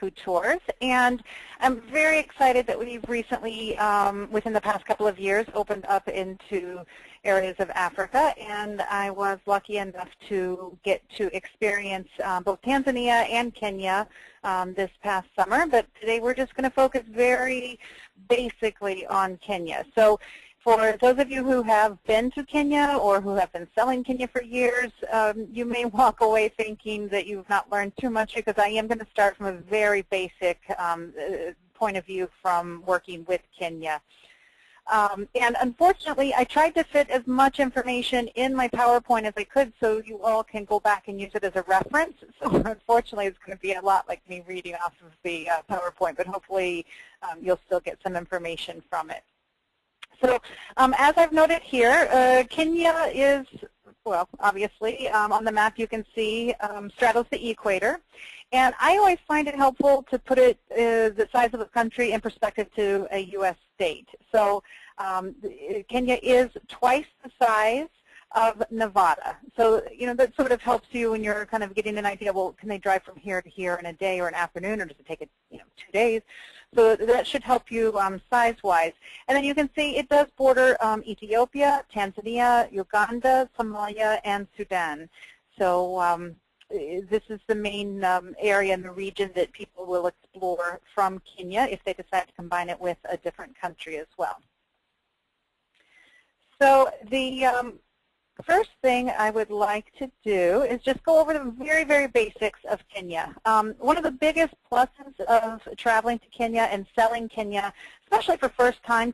Yampu Tours. And I'm very excited that we've recently, within the past couple of years, opened up into areas of Africa. And I was lucky enough to get to experience both Tanzania and Kenya this past summer. But today we're just going to focus very basically on Kenya. So for those of you who have been to Kenya or who have been selling Kenya for years, you may walk away thinking that you've not learned too much, because I am going to start from a very basic point of view from working with Kenya. And unfortunately, I tried to fit as much information in my PowerPoint as I could so you all can go back and use it as a reference. So unfortunately, it's going to be a lot like me reading off of the PowerPoint, but hopefully you'll still get some information from it. So as I've noted here, Kenya is, well, obviously, on the map you can see straddles the equator. And I always find it helpful to put it, the size of a country, in perspective to a U.S. state. So Kenya is twice the size of Nevada. So, you know, that sort of helps you when you're kind of getting an idea, well, can they drive from here to here in a day or an afternoon, or does it take, 2 days? So that should help you size-wise. And then you can see it does border Ethiopia, Tanzania, Uganda, Somalia, and Sudan. So this is the main area in the region that people will explore from Kenya if they decide to combine it with a different country as well. So the first thing I would like to do is just go over the very, very basics of Kenya. One of the biggest pluses of traveling to Kenya and selling Kenya, especially for first-time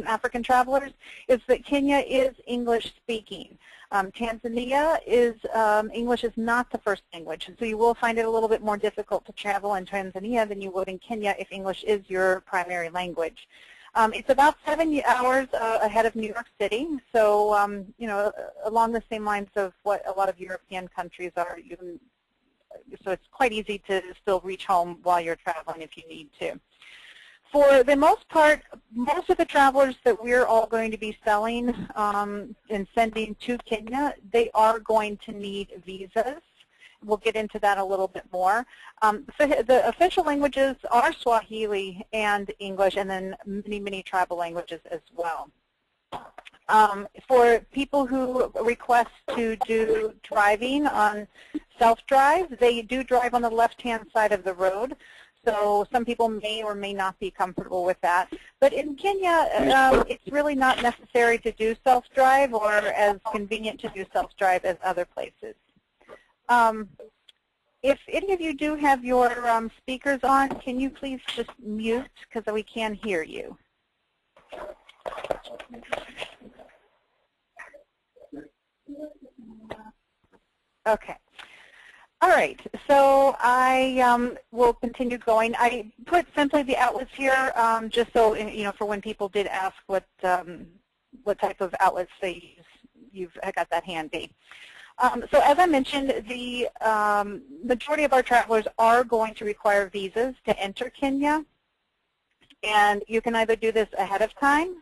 African travelers, is that Kenya is English-speaking. Tanzania is, English is not the first language, and so you will find it a little bit more difficult to travel in Tanzania than you would in Kenya if English is your primary language. It's about 7 hours ahead of New York City, so along the same lines of what a lot of European countries are. So it's quite easy to still reach home while you're traveling if you need to. For the most part, most of the travelers that we're all going to be selling and sending to Kenya, they are going to need visas. We'll get into that a little bit more. So the official languages are Swahili and English, and then many, many tribal languages as well. For people who request to do driving on self-drive, they do drive on the left-hand side of the road. So some people may or may not be comfortable with that. But in Kenya, it's really not necessary to do self-drive, or as convenient to do self-drive as other places. If any of you do have your speakers on, can you please just mute, because we can hear you. Okay. All right, so I will continue going. I put simply the outlets here, just so for when people did ask what type of outlets they use. You've got that handy. So as I mentioned, the majority of our travelers are going to require visas to enter Kenya, and you can either do this ahead of time,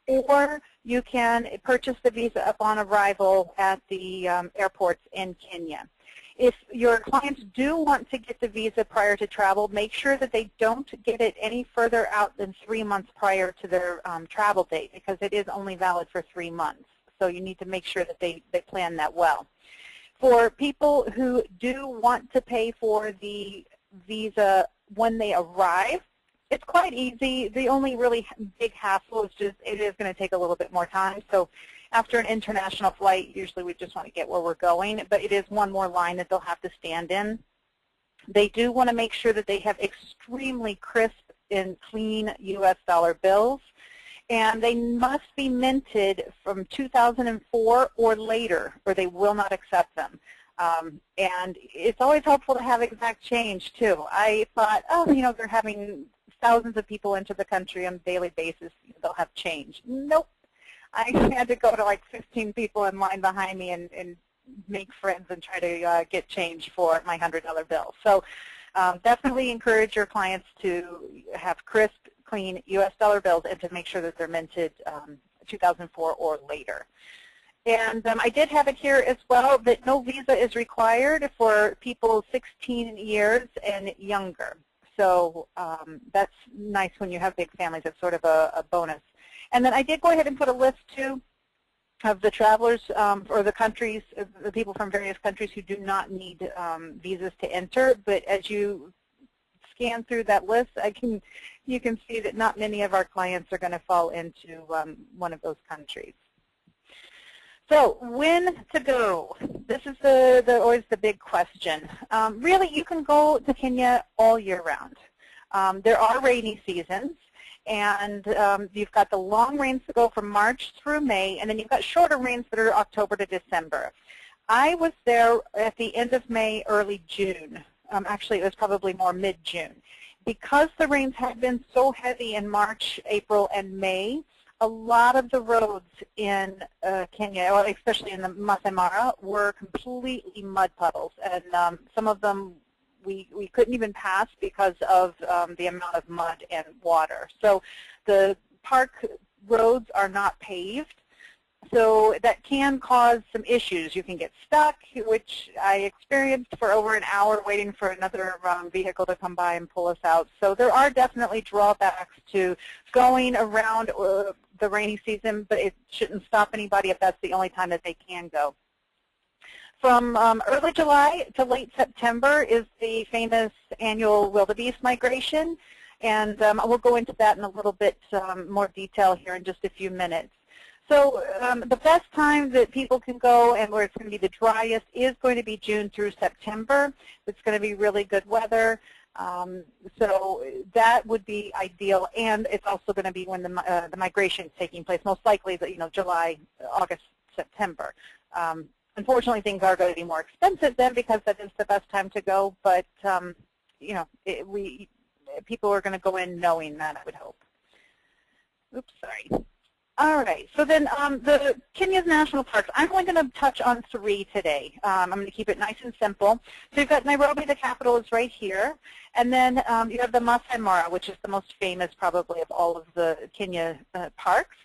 or you can purchase the visa upon arrival at the airports in Kenya. If your clients do want to get the visa prior to travel, make sure that they don't get it any further out than 3 months prior to their travel date, because it is only valid for 3 months. So you need to make sure that they plan that well. For people who do want to pay for the visa when they arrive, it's quite easy. The only really big hassle is just it is going to take a little bit more time. So after an international flight, usually we just want to get where we're going, but it is one more line that they'll have to stand in. They do want to make sure that they have extremely crisp and clean U.S. dollar bills, and they must be minted from 2004 or later, or they will not accept them. And it's always helpful to have exact change, too. I thought, oh, they're having thousands of people into the country on a daily basis. They'll have change. Nope. I had to go to like 15 people in line behind me and make friends and try to get change for my $100 bill. So definitely encourage your clients to have crisp, clean U.S. dollar bills and to make sure that they're minted 2004 or later. And I did have it here as well that no visa is required for people 16 years and younger. So that's nice when you have big families. It's sort of a bonus. And then I did go ahead and put a list, too, of the travelers or the countries, the people from various countries who do not need visas to enter. But as you scan through that list, you can see that not many of our clients are going to fall into one of those countries. So when to go? This is always the big question. Really, you can go to Kenya all year round. There are rainy seasons, and you've got the long rains that go from March through May, and then you've got shorter rains that are October to December. I was there at the end of May, early June. Actually, it was probably more mid-June. Because the rains had been so heavy in March, April, and May, a lot of the roads in Kenya, or especially in the Masai Mara, were completely mud puddles, and some of them we couldn't even pass because of the amount of mud and water. So the park roads are not paved, so that can cause some issues. You can get stuck, which I experienced for over an hour waiting for another vehicle to come by and pull us out. So there are definitely drawbacks to going around the rainy season, but it shouldn't stop anybody if that's the only time that they can go. From early July to late September is the famous annual wildebeest migration, and we'll go into that in a little bit more detail here in just a few minutes. So the best time that people can go and where it's going to be the driest is going to be June through September. It's going to be really good weather. So that would be ideal, and it's also going to be when the migration is taking place, most likely July, August, September. Unfortunately, things are going to be more expensive then because that is the best time to go, but people are going to go in knowing that, I would hope. Oops, sorry. All right, so then the Kenya's national parks, I'm only going to touch on 3 today. I'm going to keep it nice and simple. So you've got Nairobi, the capital, is right here. And then you have the Masai Mara, which is the most famous probably of all of the Kenya parks.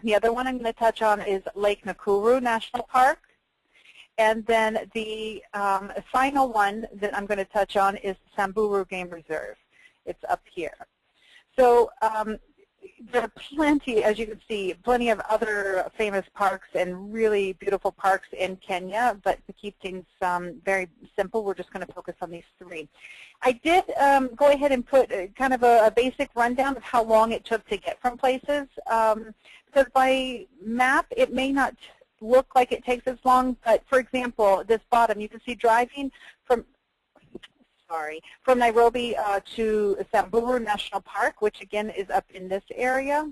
The other one I'm going to touch on is Lake Nakuru National Park. And then the final one that I'm going to touch on is Samburu Game Reserve. It's up here. So there are plenty, as you can see, plenty of other famous parks and really beautiful parks in Kenya, but to keep things very simple, we're just going to focus on these 3. I did go ahead and put kind of a basic rundown of how long it took to get from places, because by map it may not look like it takes as long, but for example, this bottom, you can see driving from Nairobi to Samburu National Park, which again is up in this area.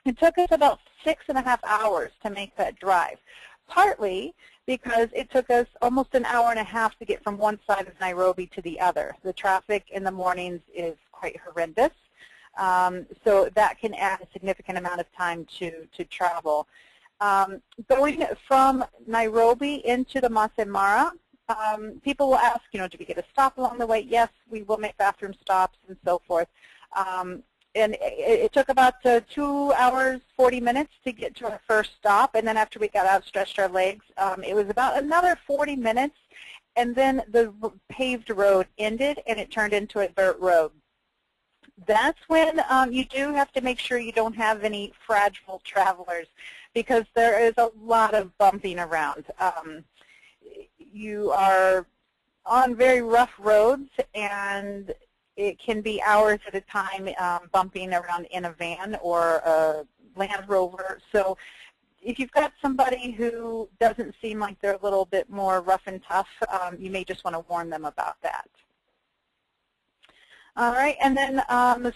It took us about 6.5 hours to make that drive, partly because it took us almost an hour and a half to get from one side of Nairobi to the other. The traffic in the mornings is quite horrendous, so that can add a significant amount of time to travel. Going from Nairobi into the Masai Mara, people will ask, do we get a stop along the way? Yes, we will make bathroom stops and so forth. And it took about 2 hours, 40 minutes to get to our first stop. And then after we got out, stretched our legs, it was about another 40 minutes. And then the paved road ended and it turned into a dirt road. That's when you do have to make sure you don't have any fragile travelers, because there is a lot of bumping around. You are on very rough roads, and it can be hours at a time bumping around in a van or a Land Rover. So if you've got somebody who doesn't seem like they're a little bit more rough and tough, you may just want to warn them about that. All right, and then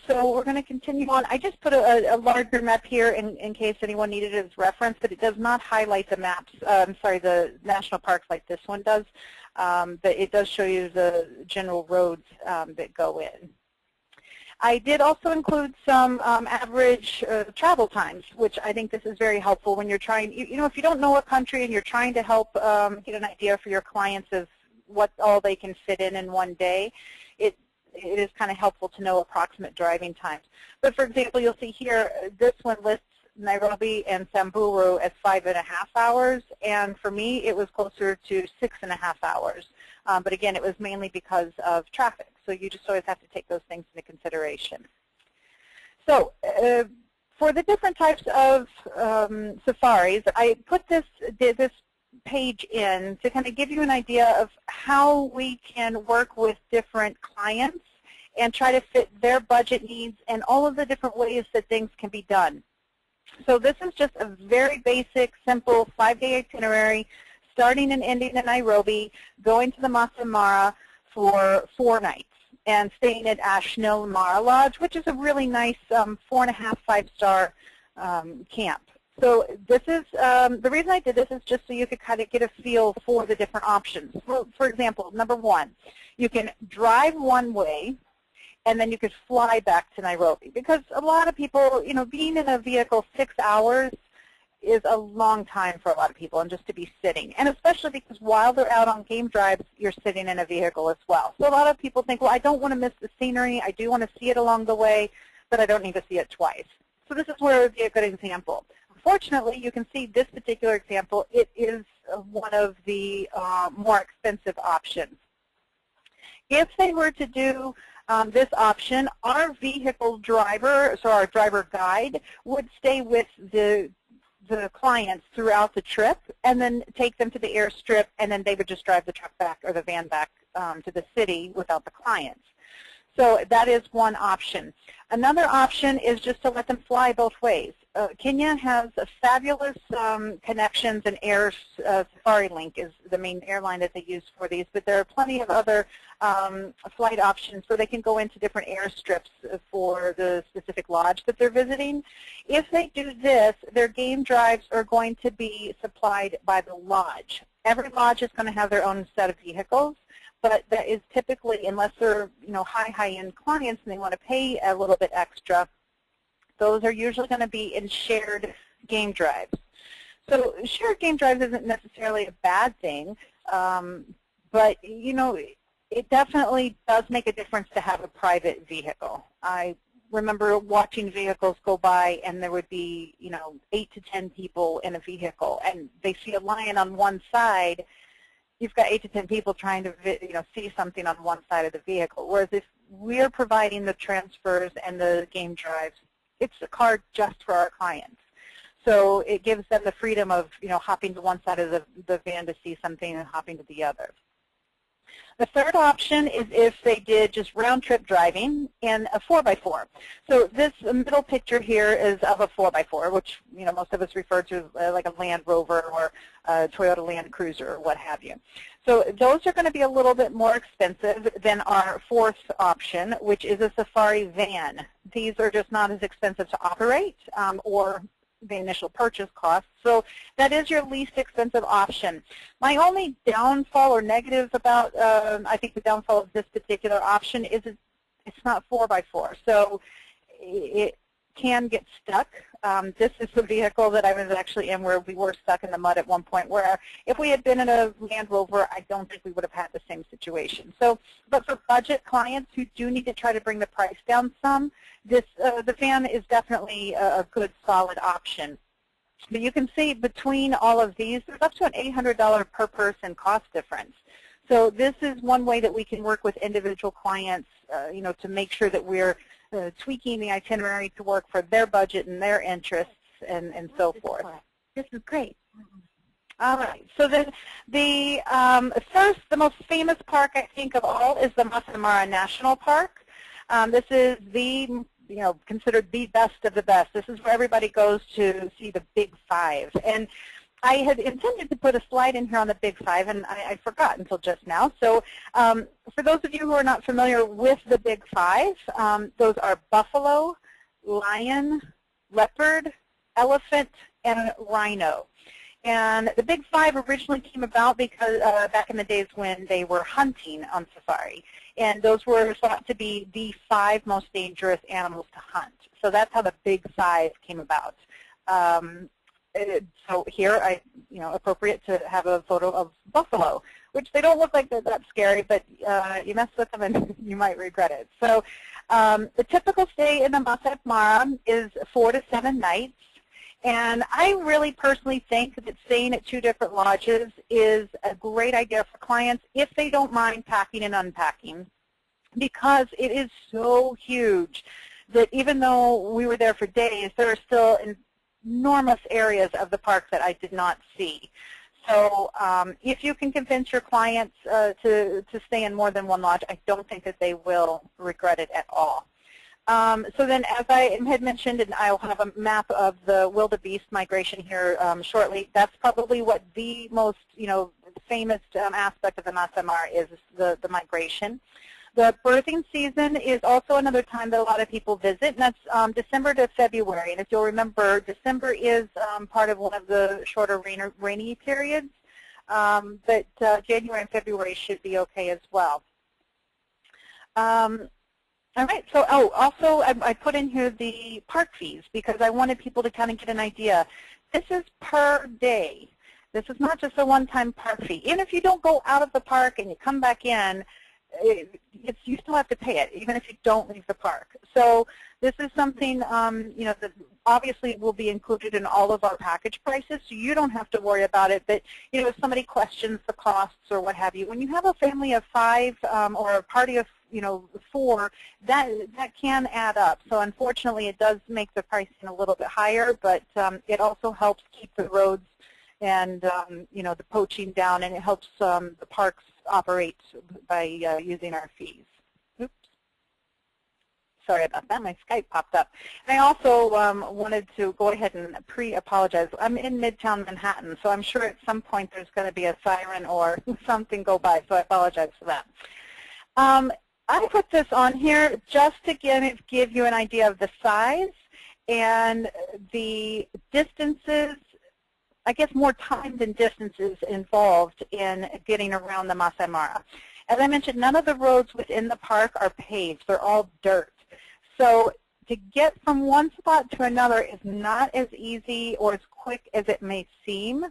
so we're going to continue on. I just put a larger map here in case anyone needed it as reference, but it does not highlight the maps, the national parks like this one does, but it does show you the general roads that go in. I did also include some average travel times, which I think this is very helpful when you're trying, if you don't know a country and you're trying to help get an idea for your clients of what all they can fit in one day, it is kind of helpful to know approximate driving times. But for example, you'll see here, this one lists Nairobi and Samburu as 5.5 hours, and for me it was closer to 6.5 hours. But again, it was mainly because of traffic, so you just always have to take those things into consideration. So for the different types of safaris, I put this page in to kind of give you an idea of how we can work with different clients and try to fit their budget needs and all of the different ways that things can be done. So this is just a very basic, simple 5-day itinerary starting and ending in Nairobi, going to the Masai Mara for 4 nights and staying at Ashnil Mara Lodge, which is a really nice 4.5, 5-star camp. So this is, the reason I did this is just so you could kind of get a feel for the different options. For example, number 1, you can drive one way and then you could fly back to Nairobi, because a lot of people, you know, being in a vehicle 6 hours is a long time for a lot of people, and just to be sitting. And especially because while they're out on game drives, you're sitting in a vehicle as well. So a lot of people think, well, I don't want to miss the scenery. I do want to see it along the way, but I don't need to see it twice. So this is where it would be a good example. Fortunately, you can see this particular example. It is one of the more expensive options. If they were to do this option, our vehicle driver, so our driver guide, would stay with the clients throughout the trip and then take them to the airstrip, and then they would just drive the truck back or the van back to the city without the clients. So that is one option. Another option is just to let them fly both ways. Kenya has a fabulous connections, and Air Safari Link is the main airline that they use for these, but there are plenty of other flight options where they can go into different airstrips for the specific lodge that they're visiting. If they do this, their game drives are going to be supplied by the lodge. Every lodge is going to have their own set of vehicles, but that is typically, unless they're high-end clients and they want to pay a little bit extra, those are usually going to be in shared game drives. So shared game drives isn't necessarily a bad thing, but it definitely does make a difference to have a private vehicle. I remember watching vehicles go by, and there would be 8 to 10 people in a vehicle, and they see a lion on one side. You've got 8 to 10 people trying to see something on one side of the vehicle. Whereas if we're providing the transfers and the game drives, it's a car just for our clients. So it gives them the freedom of hopping to one side of the van to see something and hopping to the other. The third option is if they did just round-trip driving in a 4x4. So this middle picture here is of a 4x4, which most of us refer to like a Land Rover or a Toyota Land Cruiser or what have you. So those are going to be a little bit more expensive than our fourth option, which is a safari van. These are just not as expensive to operate or the initial purchase cost. So that is your least expensive option. My only downfall or negative about, I think the downfall of this particular option is it's not 4x4. So it can get stuck. This is the vehicle that I was actually in where we were stuck in the mud at one point, where if we had been in a Land Rover, I don't think we would have had the same situation. So, but for budget clients who do need to try to bring the price down some, the van is definitely a good, solid option. But you can see between all of these, there's up to an $800 per person cost difference. So this is one way that we can work with individual clients, to make sure that we're tweaking the itinerary to work for their budget and their interests and so forth. This is great. All right. So the most famous park, I think, of all is the Masai Mara National Park. This is considered the best of the best. This is where everybody goes to see the Big Five. And I had intended to put a slide in here on the Big Five, and I forgot until just now. So for those of you who are not familiar with the Big Five, those are buffalo, lion, leopard, elephant, and rhino. And the Big Five originally came about because back in the days when they were hunting on safari. And those were thought to be the 5 most dangerous animals to hunt. So that's how the Big Five came about. So here, appropriate to have a photo of buffalo, which they don't look like they're that scary, but you mess with them and you might regret it. So the typical stay in the Masai Mara is 4 to 7 nights. And I really personally think that staying at 2 different lodges is a great idea for clients if they don't mind packing and unpacking, because it is so huge that even though we were there for days, there are still enormous areas of the park that I did not see. So if you can convince your clients to stay in more than one lodge, I don't think that they will regret it at all. So then, as I had mentioned, and I'll have a map of the wildebeest migration here shortly, that's probably what the most, famous aspect of the Masai Mara is the migration. The birthing season is also another time that a lot of people visit, and that's December to February. And if you'll remember, December is part of one of the shorter rainy periods, but January and February should be okay as well. All right, so also I put in here the park fees because I wanted people to kind of get an idea. This is per day. This is not just a one-time park fee. Even if you don't go out of the park and you come back in, you still have to pay it, even if you don't leave the park. So this is something, that obviously will be included in all of our package prices, so you don't have to worry about it. But, if somebody questions the costs or what have you, when you have a family of 5 or a party of 4, that can add up. So unfortunately, it does make the pricing a little bit higher, but it also helps keep the roads and the poaching down, and it helps the parks operate by using our fees. Oops. Sorry about that. My Skype popped up. And I also wanted to go ahead and pre-apologize. I'm in Midtown Manhattan, so I'm sure at some point there's going to be a siren or something go by, so I apologize for that. I put this on here just to give you an idea of the size and the distances, I guess more time than distances involved in getting around the Masai Mara. As I mentioned, none of the roads within the park are paved. They're all dirt. So to get from one spot to another is not as easy or as quick as it may seem.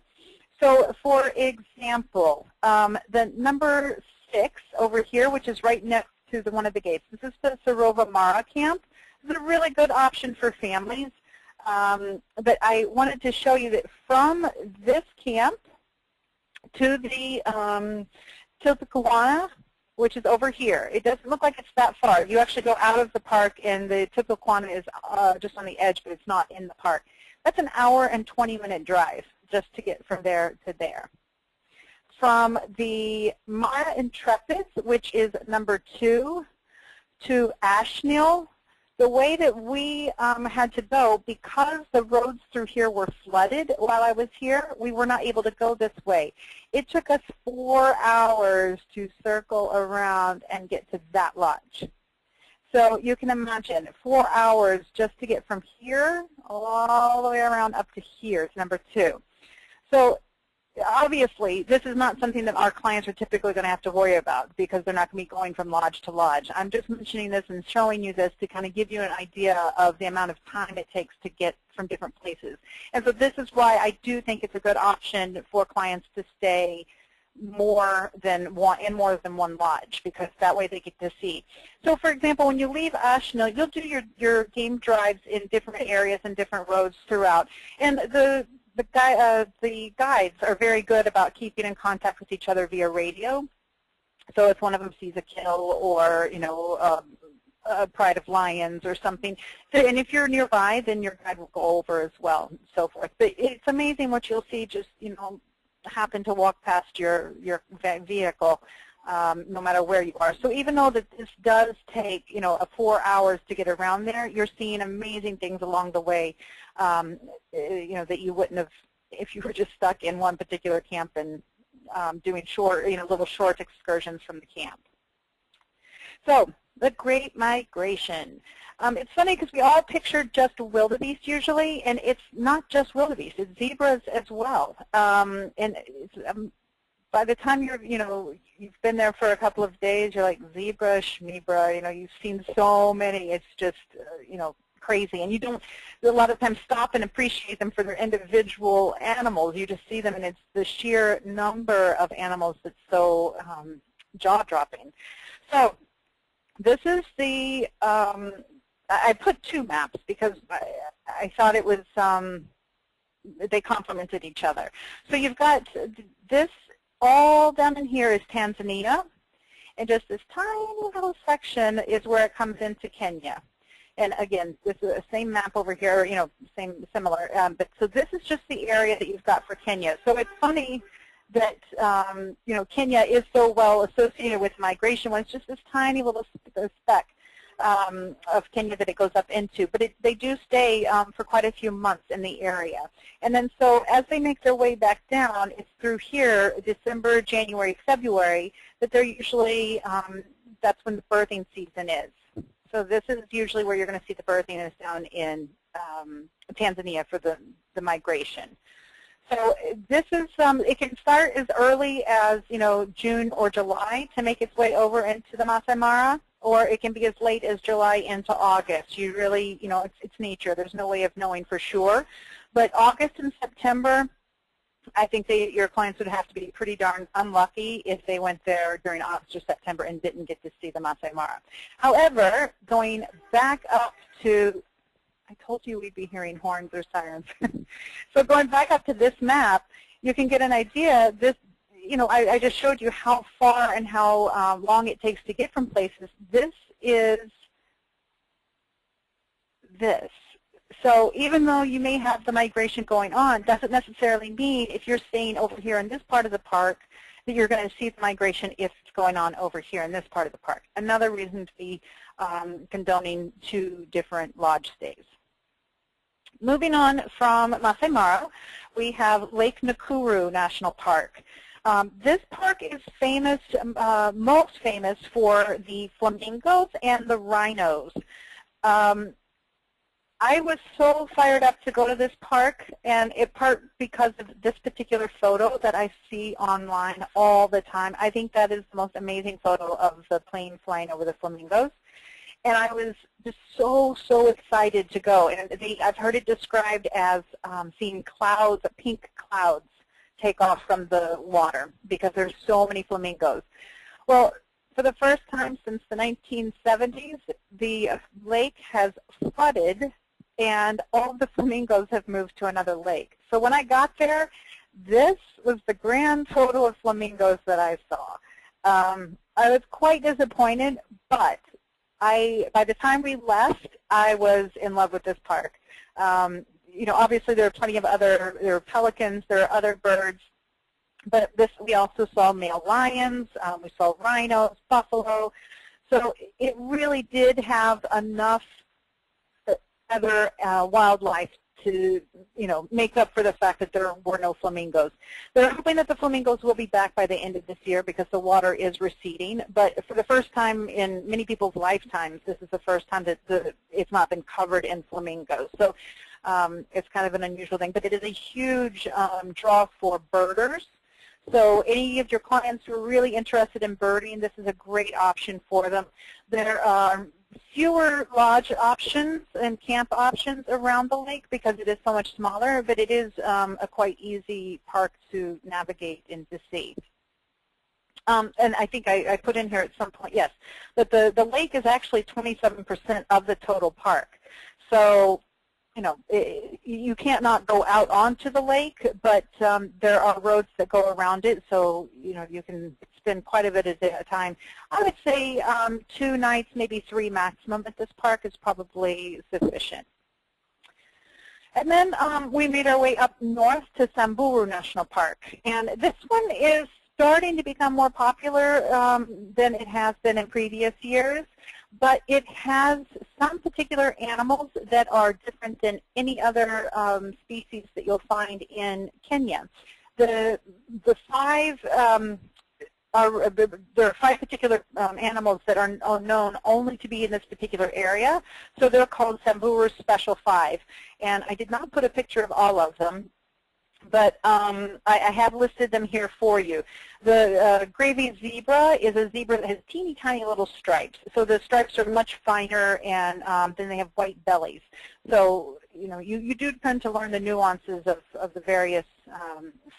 So for example, the number 6 over here, which is right next to one of the gates, this is the Sarova Mara camp. This is a really good option for families. But I wanted to show you that from this camp to the Tiltakuana, which is over here, it doesn't look like it's that far. You actually go out of the park, and the Tiltakuana is just on the edge, but it's not in the park. That's an hour and 20-minute drive just to get from there to there. From the Mara Intrepids, which is number 2, to Ashnil, the way that we had to go, because the roads through here were flooded while I was here, we were not able to go this way. It took us 4 hours to circle around and get to that lodge. So you can imagine 4 hours just to get from here all the way around up to here. It's number 2. So obviously, this is not something that our clients are typically going to have to worry about because they're not going to be going from lodge to lodge. I'm just mentioning this and showing you this to kind of give you an idea of the amount of time it takes to get from different places. And so this is why I do think it's a good option for clients to stay in more than one lodge, because that way they get to see. So for example, when you leave Ashnil, you'll do your game drives in different areas and different roads throughout. And the guides are very good about keeping in contact with each other via radio. So if one of them sees a kill or, a pride of lions or something, so, and if you're nearby, then your guide will go over as well, and so forth. But it's amazing what you'll see just, happen to walk past your vehicle, no matter where you are. So even though that this does take, 4 hours to get around there, you're seeing amazing things along the way, that you wouldn't have if you were just stuck in one particular camp and doing short, little short excursions from the camp. So the Great Migration. It's funny because we all picture just wildebeest usually, and it's not just wildebeest. It's zebras as well. And it's, by the time you've been there for a couple of days, you're like, zebra, shmebra, you've seen so many. It's just, crazy. And you don't, a lot of times, stop and appreciate them for their individual animals. You just see them, and it's the sheer number of animals that's so jaw-dropping. So this is the, I put 2 maps because I thought it was they complemented each other. So you've got this all down in here is Tanzania, and just this tiny little section is where it comes into Kenya. And again, this is the same map over here, similar. But so this is just the area that you've got for Kenya. So it's funny that Kenya is so well associated with migration when it's just this tiny little speck of Kenya that it goes up into. But they do stay for quite a few months in the area. And then so as they make their way back down, it's through here, December, January, February, that they're usually, that's when the birthing season is. So this is usually where you're going to see the birthing is down in Tanzania for the migration. So this is, it can start as early as, June or July to make its way over into the Masai Mara, or it can be as late as July into August. You really, it's nature. There's no way of knowing for sure. But August and September, I think your clients would have to be pretty darn unlucky if they went there during August or September and didn't get to see the Masai Mara. However, going back up to, I told you we'd be hearing horns or sirens. So going back up to this map, you can get an idea. This, I just showed you how far and how long it takes to get from places. This is this. So even though you may have the migration going on, doesn't necessarily mean if you're staying over here in this part of the park that you're going to see the migration if it's going on over here in this part of the park. Another reason to be condoning 2 different lodge stays. Moving on from Masai Mara, we have Lake Nakuru National Park. This park is famous, most famous for the flamingos and the rhinos. I was so fired up to go to this park, and in part because of this particular photo that I see online all the time. I think that is the most amazing photo of the plane flying over the flamingos. And I was just so excited to go. And I've heard it described as seeing clouds, pink clouds, take off from the water because there's so many flamingos. Well, for the first time since the 1970s, the lake has flooded, and all of the flamingos have moved to another lake. So when I got there, this was the grand total of flamingos that I saw. I was quite disappointed, but by the time we left, I was in love with this park. Obviously there are plenty of there are pelicans, there are other birds, but we also saw male lions, we saw rhinos, buffalo. So it really did have enough other wildlife to, make up for the fact that there were no flamingos. They're hoping that the flamingos will be back by the end of this year because the water is receding. But for the first time in many people's lifetimes, this is the first time that it's not been covered in flamingos. So it's kind of an unusual thing. But it is a huge draw for birders. So any of your clients who are really interested in birding, this is a great option for them. There are fewer lodge options and camp options around the lake because it is so much smaller, but it is a quite easy park to navigate and to see. And I think I put in here at some point, yes, that the lake is actually 27% of the total park. So, you can't not go out onto the lake, but there are roads that go around it, so you can spend quite a bit of time. I would say 2 nights, maybe 3 maximum at this park is probably sufficient. And then we made our way up north to Samburu National Park, and this one is starting to become more popular than it has been in previous years. But it has some particular animals that are different than any other species that you'll find in Kenya. There are 5 particular animals that are known only to be in this particular area. So they're called Samburu Special 5. And I did not put a picture of all of them, but I have listed them here for you. The gravy zebra is a zebra that has teeny tiny little stripes. So the stripes are much finer, and then they have white bellies. So you do tend to learn the nuances of the various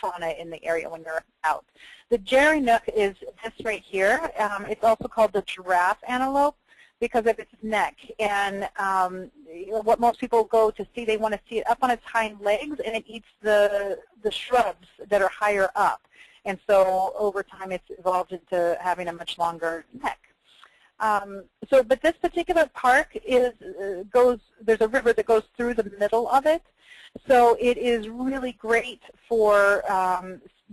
fauna in the area when you're out. The Gerenuk is this right here. It's also called the giraffe antelope. because of its neck. And what most people go to see, they want to see it up on its hind legs, and it eats the shrubs that are higher up. And so over time it's evolved into having a much longer neck. But this particular park is there's a river that goes through the middle of it. So it is really great for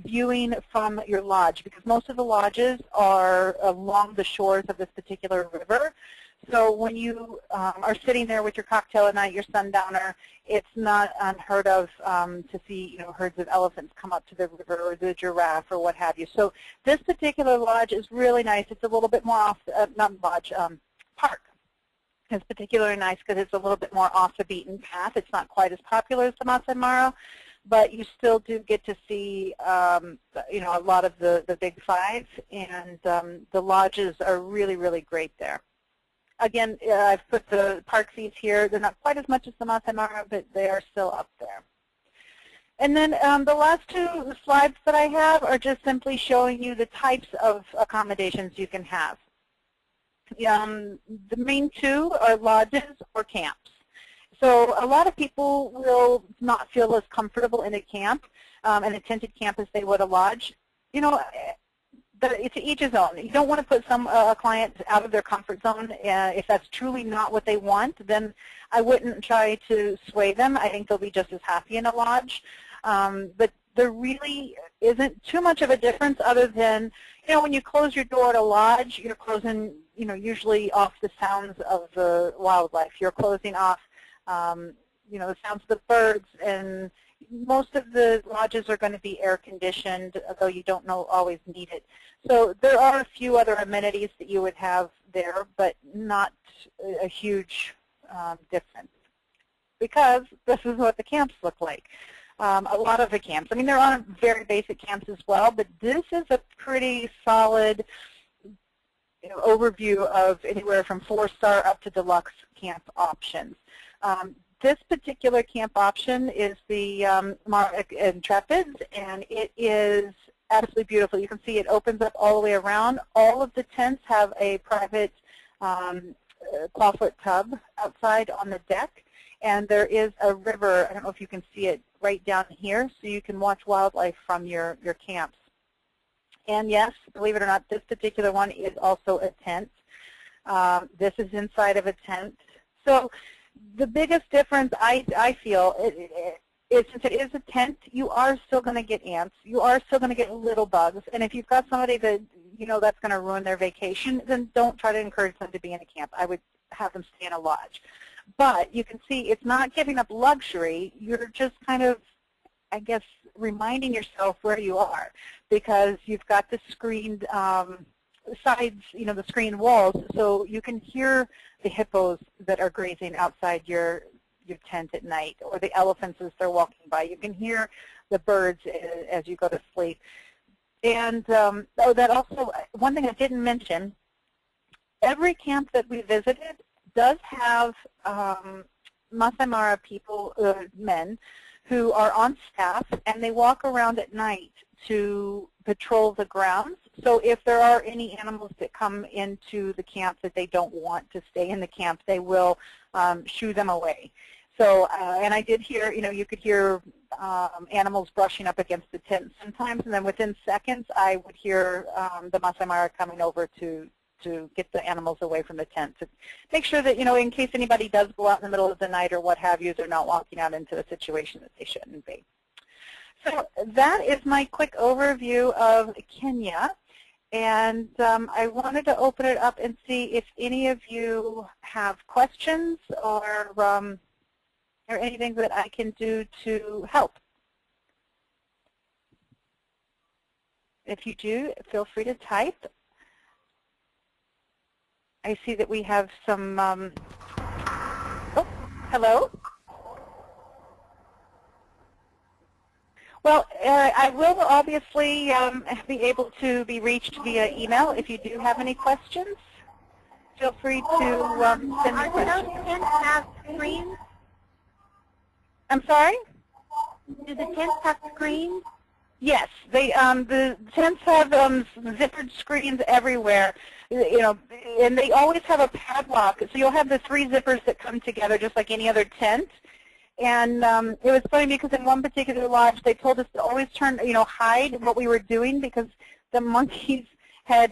viewing from your lodge, because most of the lodges are along the shores of this particular river. So when you are sitting there with your cocktail at night, your sundowner, it's not unheard of to see herds of elephants come up to the river, or the giraffe, or what have you. So this particular lodge is really nice. It's a little bit more off, not lodge, park. It's particularly nice because it's a little bit more off the beaten path. It's not quite as popular as the Masai Mara, but you still do get to see a lot of the big five, and the lodges are really, really great there. Again, I've put the park fees here. They're not quite as much as the Masai Mara, but they are still up there. And then the last two slides that I have are just simply showing you the types of accommodations you can have. The main two are lodges or camps. So a lot of people will not feel as comfortable in a camp, an tented camp, as they would a lodge. It's to each his own. You don't want to put a client out of their comfort zone. If that's truly not what they want, then I wouldn't try to sway them. I think they'll be just as happy in a lodge. But there really isn't too much of a difference, other than, when you close your door at a lodge, you're closing, usually off the sounds of the wildlife. You're closing off, the sounds of the birds, and most of the lodges are going to be air conditioned, although you don't always need it. So there are a few other amenities that you would have there, but not a huge difference, because this is what the camps look like. A lot of the camps, there are very basic camps as well, but this is a pretty solid overview of anywhere from 4-star up to deluxe camp options. This particular camp option is the Intrepids, and it is absolutely beautiful. You can see it opens up all the way around. All of the tents have a private clawfoot tub outside on the deck, and there is a river. I don't know if you can see it right down here, so you can watch wildlife from your camps. And yes, believe it or not, this particular one is also a tent. This is inside of a tent. So the biggest difference I feel is, since it is a tent, you are still going to get ants. You are still going to get little bugs. And if you've got somebody that that's going to ruin their vacation, then don't try to encourage them to be in a camp. I would have them stay in a lodge. But you can see it's not giving up luxury. You're just kind of, I guess, reminding yourself where you are, because you've got the screened sides, the screen walls, so you can hear the hippos that are grazing outside your tent at night, or the elephants as they're walking by. You can hear the birds as you go to sleep. And that also, one thing I didn't mention, every camp that we visited does have Masai Mara people, men, who are on staff, and they walk around at night to patrol the grounds. So if there are any animals that come into the camp that they don't want to stay in the camp, they will shoo them away. So, and I did hear, you could hear animals brushing up against the tent sometimes, and then within seconds I would hear the Masai Mara coming over to get the animals away from the tent, to make sure that, in case anybody does go out in the middle of the night or what have you, they're not walking out into a situation that they shouldn't be. So that is my quick overview of Kenya, and I wanted to open it up and see if any of you have questions or anything that I can do to help. If you do, feel free to type. I see that we have some, oh, hello? Well, I will obviously be able to be reached via email. If you do have any questions, feel free to send me questions. Do those tents have screens? I'm sorry? Do the tents have screens? Yes, the tents have zippered screens everywhere. and they always have a padlock. So you'll have the 3 zippers that come together just like any other tent. And it was funny because in one particular lodge, they told us to always hide what we were doing because the monkeys had,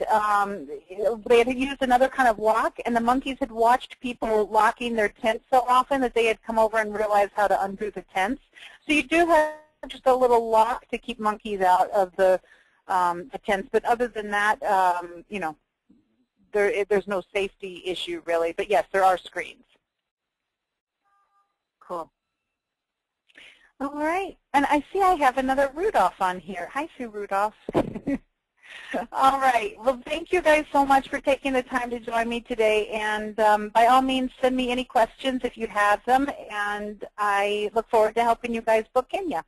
they had used another kind of lock, and the monkeys had watched people locking their tents so often that they had come over and realized how to undo the tents. So you do have just a little lock to keep monkeys out of the tents, but other than that, there's no safety issue really. But yes, there are screens. Cool. All right, and I see I have another Rudolph on here. Hi, Sue Rudolph. All right, well, thank you guys so much for taking the time to join me today, and by all means, send me any questions if you have them, and I look forward to helping you guys book Kenya.